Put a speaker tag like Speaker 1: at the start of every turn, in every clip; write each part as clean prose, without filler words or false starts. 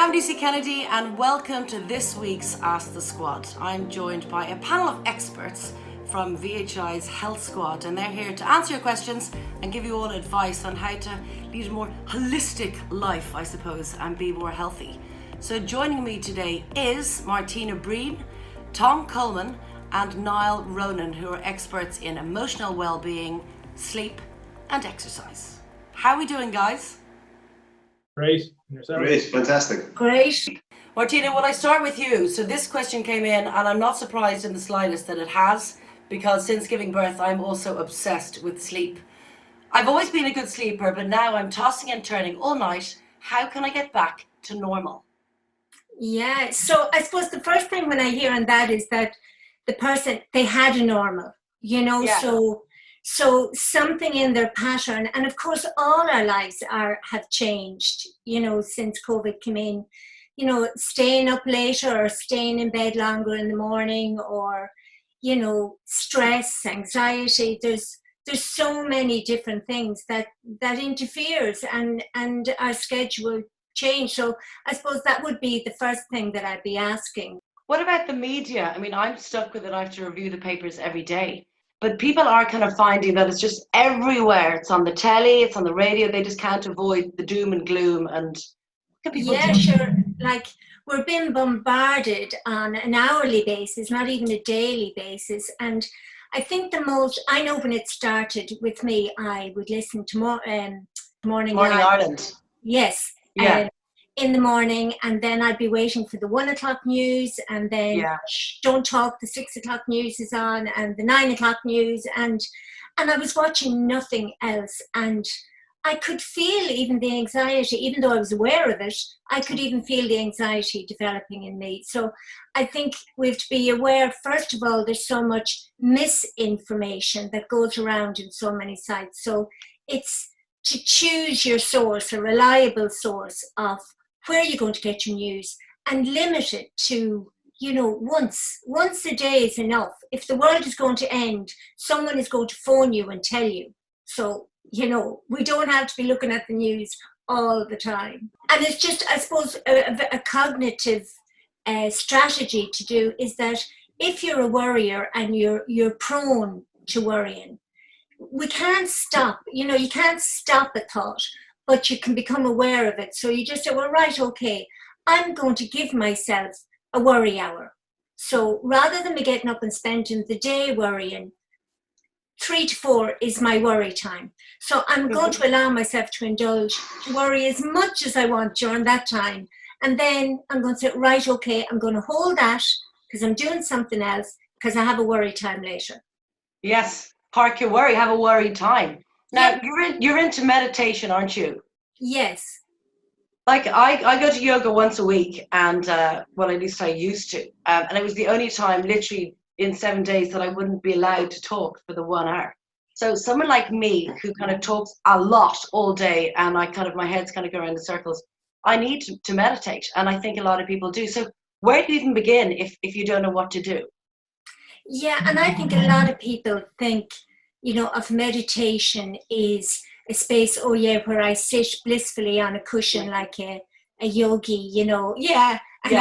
Speaker 1: I'm Lucy Kennedy and welcome to this week's Ask the Squad. I'm joined by a panel of experts from VHI's Health Squad, and they're here to answer your questions and give you all advice on how to lead a more holistic life, I suppose, and be more healthy. So joining me today is Martina Breen, Tom Coleman and Niall Ronan, who are experts in emotional well-being, sleep and exercise. How are we doing, guys?
Speaker 2: Great. Yourself?
Speaker 3: Great, fantastic.
Speaker 1: Great. Martina, will I start with you? So this question came in and I'm not surprised in the slightest that it has, because since giving birth I'm also obsessed with sleep. I've always been a good sleeper, but now I'm tossing and turning all night. How can I get back to normal?
Speaker 4: Yeah, so I suppose the first thing when I hear on that is that the person, they had a normal,
Speaker 1: Yeah.
Speaker 4: So something in their pattern, and of course all our lives have changed, since COVID came in, staying up later or staying in bed longer in the morning, or, stress, anxiety, there's so many different things that interferes and our schedule change. So I suppose that would be the first thing that I'd be asking.
Speaker 1: What about the media? I mean, I'm stuck with it. I have to review the papers every day. But people are kind of finding that it's just everywhere. It's on the telly, it's on the radio. They just can't avoid the doom and gloom. And what can people do?
Speaker 4: Sure. Like, we're being bombarded on an hourly basis, not even a daily basis. And I think I know when it started with me, I would listen to Morning
Speaker 1: Ireland.
Speaker 4: Yes.
Speaker 1: Yeah.
Speaker 4: In the morning, and then I'd be waiting for the 1 o'clock news, and then Don't Talk, the 6 o'clock news is on, and the 9 o'clock news, and I was watching nothing else, and I could feel even the anxiety, even though I was aware of it, I could even feel the anxiety developing in me. So I think we have to be aware, first of all, there's so much misinformation that goes around in so many sites. So it's to choose your source, a reliable source of where you're going to get your news, and limit it to, once a day is enough. If the world is going to end, someone is going to phone you and tell you. So, we don't have to be looking at the news all the time. And it's just, I suppose, a cognitive strategy to do is that if you're a worrier and you're prone to worrying, we can't stop, you can't stop a thought, but you can become aware of it. So you just say, well, right, okay, I'm going to give myself a worry hour. So rather than me getting up and spending the day worrying, 3 to 4 is my worry time. So I'm going to allow myself to indulge, to worry as much as I want during that time. And then I'm going to say, right, okay, I'm going to hold that because I'm doing something else, because I have a worry time later.
Speaker 1: Yes, park your worry, have a worry time. Now, you're into meditation, aren't you?
Speaker 4: Yes.
Speaker 1: Like, I go to yoga once a week, and, well, at least I used to. And it was the only time, literally, in 7 days that I wouldn't be allowed to talk for the 1 hour. So someone like me, who kind of talks a lot all day, and my head's kind of go around in circles, I need to meditate. And I think a lot of people do. So where do you even begin if you don't know what to do?
Speaker 4: Yeah, and I think a lot of people think, of meditation is a space, where I sit blissfully on a cushion like a yogi, and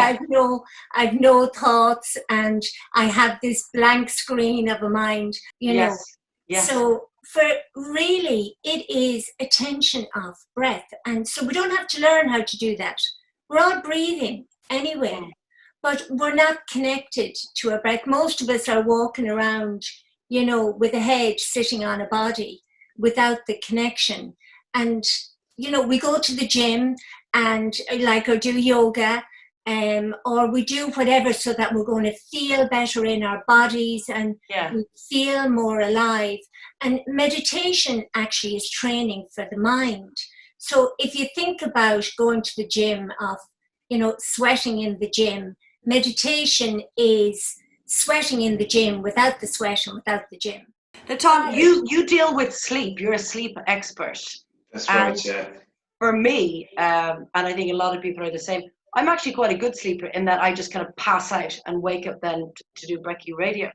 Speaker 4: I've no thoughts, and I have this blank screen of a mind,
Speaker 1: Yes.
Speaker 4: So really, it is attention of breath. And so we don't have to learn how to do that. We're all breathing anyway, but we're not connected to our breath. Most of us are walking around, with a head sitting on a body without the connection. And, we go to the gym and or do yoga, or we do whatever so that we're going to feel better in our bodies and we feel more alive. And meditation actually is training for the mind. So if you think about going to the gym, sweating in the gym, meditation is sweating in the gym without the sweat and without the gym.
Speaker 1: Now, Tom, you deal with sleep. You're a sleep expert.
Speaker 3: That's right, yeah.
Speaker 1: For me, and I think a lot of people are the same, I'm actually quite a good sleeper in that I just kind of pass out and wake up then to do Breckie Radio.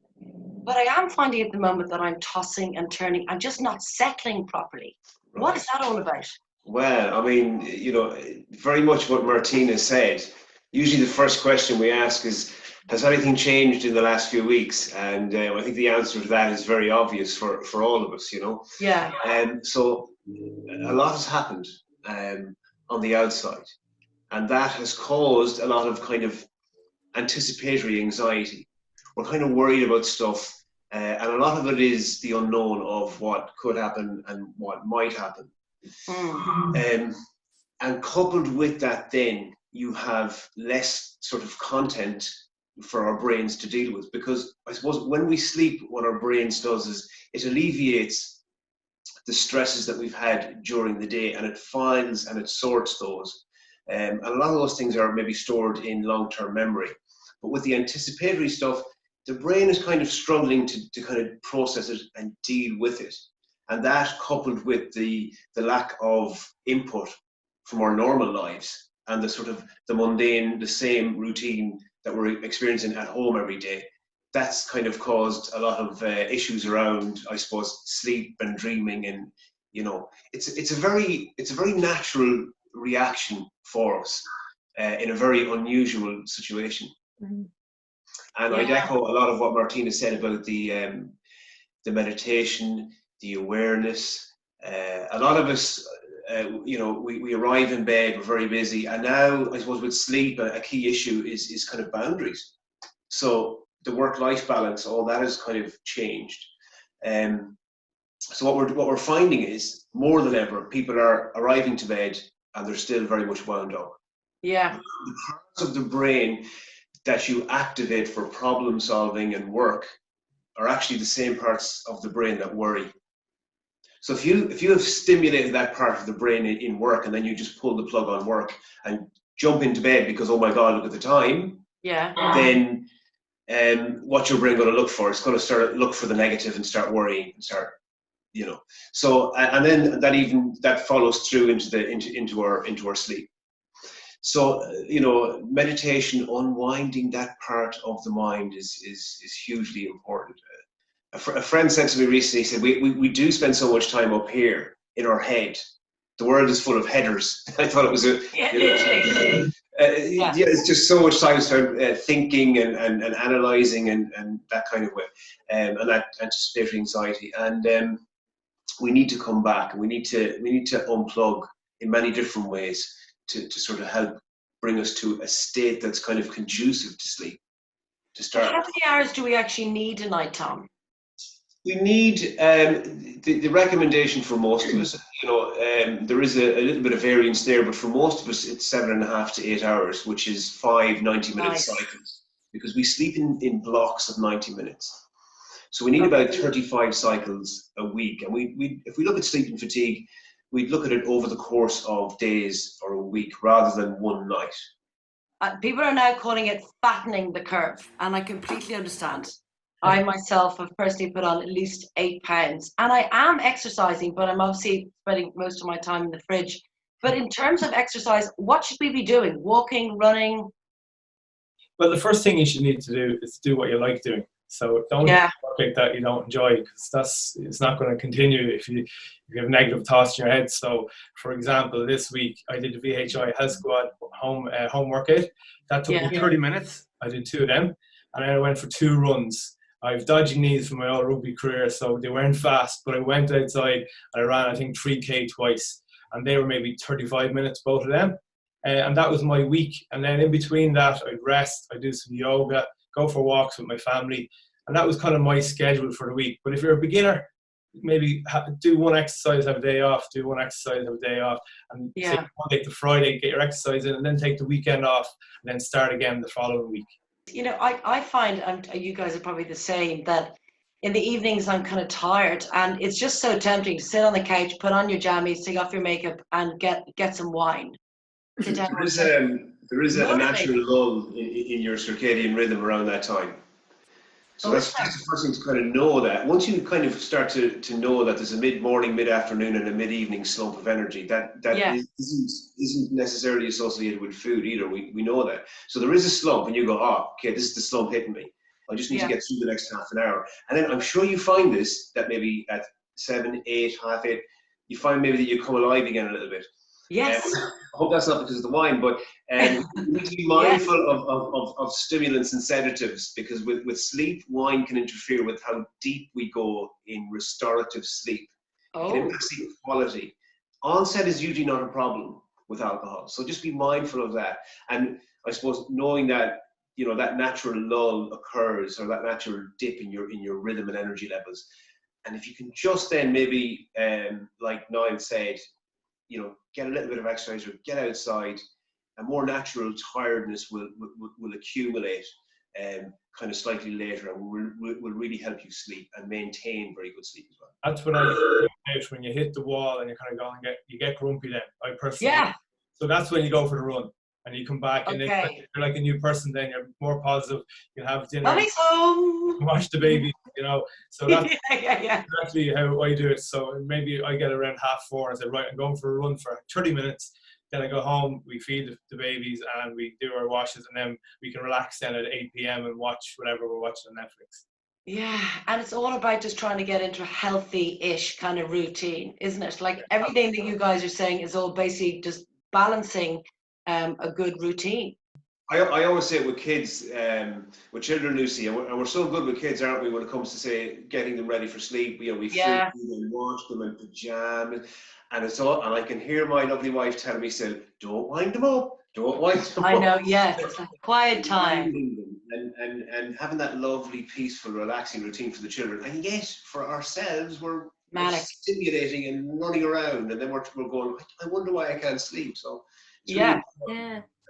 Speaker 1: But I am finding at the moment that I'm tossing and turning. I'm just not settling properly. Right. What is that all about?
Speaker 3: Well, I mean, very much what Martina said. Usually the first question we ask is, has anything changed in the last few weeks? And I think the answer to that is very obvious for all of us,
Speaker 1: Yeah.
Speaker 3: So a lot has happened on the outside, and that has caused a lot of kind of anticipatory anxiety. We're kind of worried about stuff, and a lot of it is the unknown of what could happen and what might happen. And coupled with that, then you have less sort of content for our brains to deal with, because I suppose when we sleep, what our brains does is it alleviates the stresses that we've had during the day, and it files and it sorts those. And a lot of those things are maybe stored in long-term memory. But with the anticipatory stuff, the brain is kind of struggling to kind of process it and deal with it. And that, coupled with the lack of input from our normal lives and the sort of the mundane, the same routine that we're experiencing at home every day, that's kind of caused a lot of issues around, I suppose, sleep and dreaming. And it's a very natural reaction for us in a very unusual situation.
Speaker 1: Mm-hmm.
Speaker 3: And I'd echo a lot of what Martina said about the meditation, the awareness. A lot of us, we arrive in bed, we're very busy, and now I suppose with sleep, a key issue is kind of boundaries. So the work-life balance, all that has kind of changed. So what we're finding is, more than ever, people are arriving to bed and they're still very much wound up.
Speaker 1: Yeah.
Speaker 3: The parts of the brain that you activate for problem solving and work are actually the same parts of the brain that worry. So if you have stimulated that part of the brain in work, and then you just pull the plug on work and jump into bed because, oh my God, look at the time.
Speaker 1: Yeah.
Speaker 3: Then what your brain going to look for? It's going to start look for the negative and start worrying and start, So and then that follows through into our sleep. So meditation, unwinding that part of the mind is hugely important. A friend said to me recently, he said, we do spend so much time up here in our head. The world is full of headers. I thought it was it's just so much time spent thinking and analysing and that kind of way, and that anticipatory anxiety. And we need to come back, and we need to unplug in many different ways to sort of help bring us to a state that's kind of conducive to sleep. To start.
Speaker 1: How many hours do we actually need a night, Tom?
Speaker 3: We need the recommendation for most of us. There is a little bit of variance there, but for most of us, it's 7.5 to 8 hours, which is 5 90-minute cycles, because we sleep in blocks of 90 minutes. So we need about 35 cycles a week, and we if we look at sleep and fatigue, we'd look at it over the course of days or a week rather than one night.
Speaker 1: People are now calling it fattening the curve, and I completely understand. I myself have personally put on at least 8 pounds, and I am exercising, but I'm obviously spending most of my time in the fridge. But in terms of exercise, what should we be doing? Walking, running?
Speaker 2: Well, the first thing you should need to do is do what you like doing. So don't do something that you don't enjoy, because it's not going to continue if you have negative thoughts in your head. So, for example, this week I did the VHI Health Squad home workout. That took me 30 minutes. I did 2 of them, and then I went for 2 runs. I have dodgy knees from my old rugby career, so they weren't fast, but I went outside and I ran, I think, 3K twice, and they were maybe 35 minutes, both of them. And that was my week. And then in between that, I'd rest, I'd do some yoga, go for walks with my family, and that was kind of my schedule for the week. But if you're a beginner, maybe do one exercise, have a day off, do one exercise, have a day off, and take Monday to Friday, get your exercise in, and then take the weekend off, and then start again the following week.
Speaker 1: I find, and you guys are probably the same, that in the evenings I'm kind of tired, and it's just so tempting to sit on the couch, put on your jammies, take off your makeup, and get some wine.
Speaker 3: There is a natural lull in your circadian rhythm around that time. So that's the first thing to kind of know that. Once you kind of start to know that there's a mid-morning, mid-afternoon, and a mid-evening slump of energy, that isn't necessarily associated with food either. We know that. So there is a slump, and you go, okay, this is the slump hitting me. I just need to get through the next half an hour. And then I'm sure you find this, that maybe at 7, 8, half 8, you find maybe that you come alive again a little bit.
Speaker 1: Yes.
Speaker 3: I hope that's not because of the wine, but you need to be mindful of stimulants and sedatives, because with sleep, wine can interfere with how deep we go in restorative sleep. It can impact sleep quality. Onset is usually not a problem with alcohol, so just be mindful of that. And I suppose knowing that, you know, that natural lull occurs, or that natural dip in your rhythm and energy levels. And if you can just then maybe, like Niall said, you know, get a little bit of exercise or get outside, a more natural tiredness will accumulate kind of slightly later, and will really help you sleep and maintain very good sleep as well.
Speaker 2: That's what I get when you hit the wall and you kind of go and you get grumpy then. I personally. Yeah. So that's when you go for the run and you come back and you're like a new person then. You're more positive. You have dinner.
Speaker 1: Mommy's home.
Speaker 2: Watch the baby, you know. So that's exactly how I do it. So maybe I get around 4:30 and say, right, I'm going for a run for 30 minutes. Then I go home, we feed the babies and we do our washes, and then we can relax then at 8 p.m. and watch whatever we're watching on Netflix.
Speaker 1: Yeah, and it's all about just trying to get into a healthy-ish kind of routine, isn't it? Like everything that you guys are saying is all basically just balancing a good routine.
Speaker 3: I always say it with kids, with children, Lucy, and we're so good with kids, aren't we, when it comes to, say, getting them ready for sleep. You know, we feed them and wash them in pajamas, and it's all. And I can hear my lovely wife telling me still, "Don't wind them up, don't wind them up."
Speaker 1: I know, yes, it's a quiet time.
Speaker 3: And having that lovely, peaceful, relaxing routine for the children, and yet for ourselves, we're stimulating and running around, and then we're going, I wonder why I can't sleep. So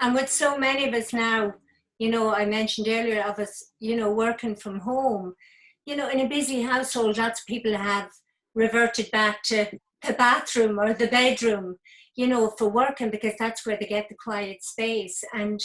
Speaker 4: and with so many of us now, you know, I mentioned earlier of us, you know, working from home, you know, in a busy household, lots of people have reverted back to the bathroom or the bedroom, you know, for working, because that's where they get the quiet space. And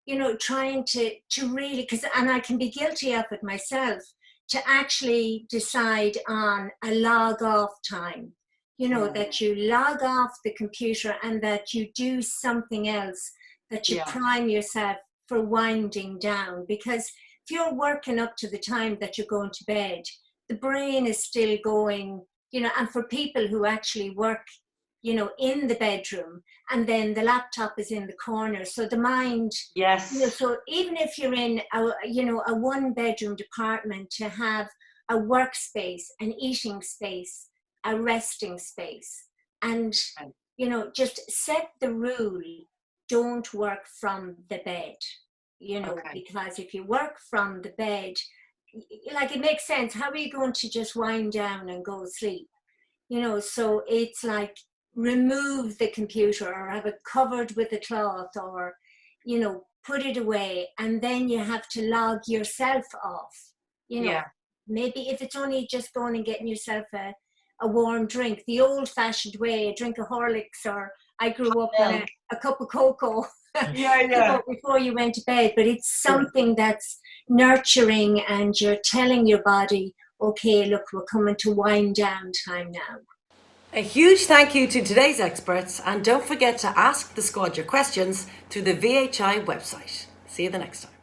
Speaker 4: you know, trying to really, and I can be guilty of it myself, to actually decide on a log off time, you know, that you log off the computer and that you do something else, that you prime yourself for winding down. Because if you're working up to the time that you're going to bed, the brain is still going, you know, and for people who actually work, you know, in the bedroom, and then the laptop is in the corner. So the mind, you know, so even if you're in a, you know, a 1-bedroom apartment, to have a workspace, an eating space, a resting space, and, you know, just set the rule, don't work from the bed, you know, because if you work from the bed, like, it makes sense. How are you going to just wind down and go sleep? You know, so it's like, remove the computer or have it covered with a cloth, or, you know, put it away, and then you have to log yourself off, you know. Maybe if it's only just going and getting yourself a warm drink, the old-fashioned way, a drink of Horlicks, or I grew up on a cup of cocoa before you went to bed. But it's something that's nurturing, and you're telling your body, okay, look, we're coming to wind down time now.
Speaker 1: A huge thank you to today's experts, and don't forget to ask the squad your questions through the VHI website. See you the next time.